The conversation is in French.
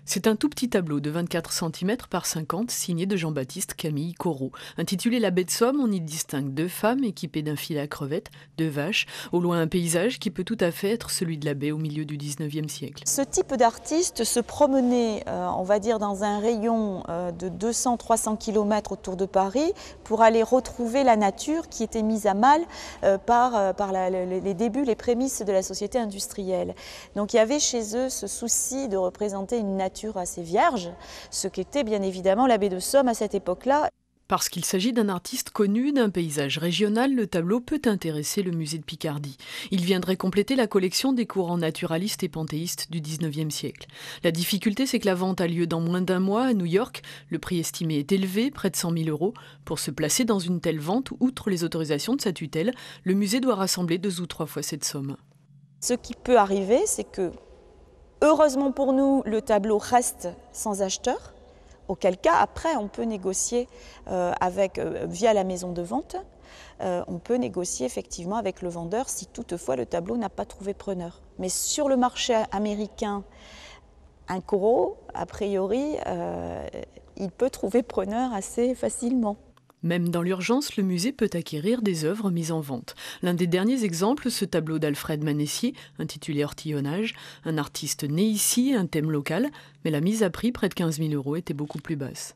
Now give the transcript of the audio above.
C'est un tout petit tableau de 24 cm par 50, signé de Jean-Baptiste Camille Corot. Intitulé La baie de Somme, on y distingue deux femmes équipées d'un filet à crevettes, deux vaches, au loin un paysage qui peut tout à fait être celui de la baie au milieu du 19e siècle. Ce type d'artiste se promenait, on va dire, dans un rayon de 200-300 km autour de Paris pour aller retrouver la nature qui était mise à mal par les débuts, les prémices de la société industrielle. Donc il y avait chez eux ce souci de représenter une nature assez vierge, ce qu'était bien évidemment la baie de Somme à cette époque-là. Parce qu'il s'agit d'un artiste connu, d'un paysage régional, le tableau peut intéresser le musée de Picardie. Il viendrait compléter la collection des courants naturalistes et panthéistes du 19e siècle. La difficulté, c'est que la vente a lieu dans moins d'un mois à New York. Le prix estimé est élevé, près de 100 000 €. Pour se placer dans une telle vente, outre les autorisations de sa tutelle, le musée doit rassembler 2 ou 3 fois cette somme. Ce qui peut arriver, c'est que, heureusement pour nous, le tableau reste sans acheteur. Auquel cas, après, on peut négocier via la maison de vente, on peut négocier effectivement avec le vendeur si toutefois le tableau n'a pas trouvé preneur. Mais sur le marché américain, un Corot, a priori, il peut trouver preneur assez facilement. Même dans l'urgence, le musée peut acquérir des œuvres mises en vente. L'un des derniers exemples, ce tableau d'Alfred Manessier, intitulé Ortillonnage, un artiste né ici, un thème local, mais la mise à prix, près de 15 000 €, était beaucoup plus basse.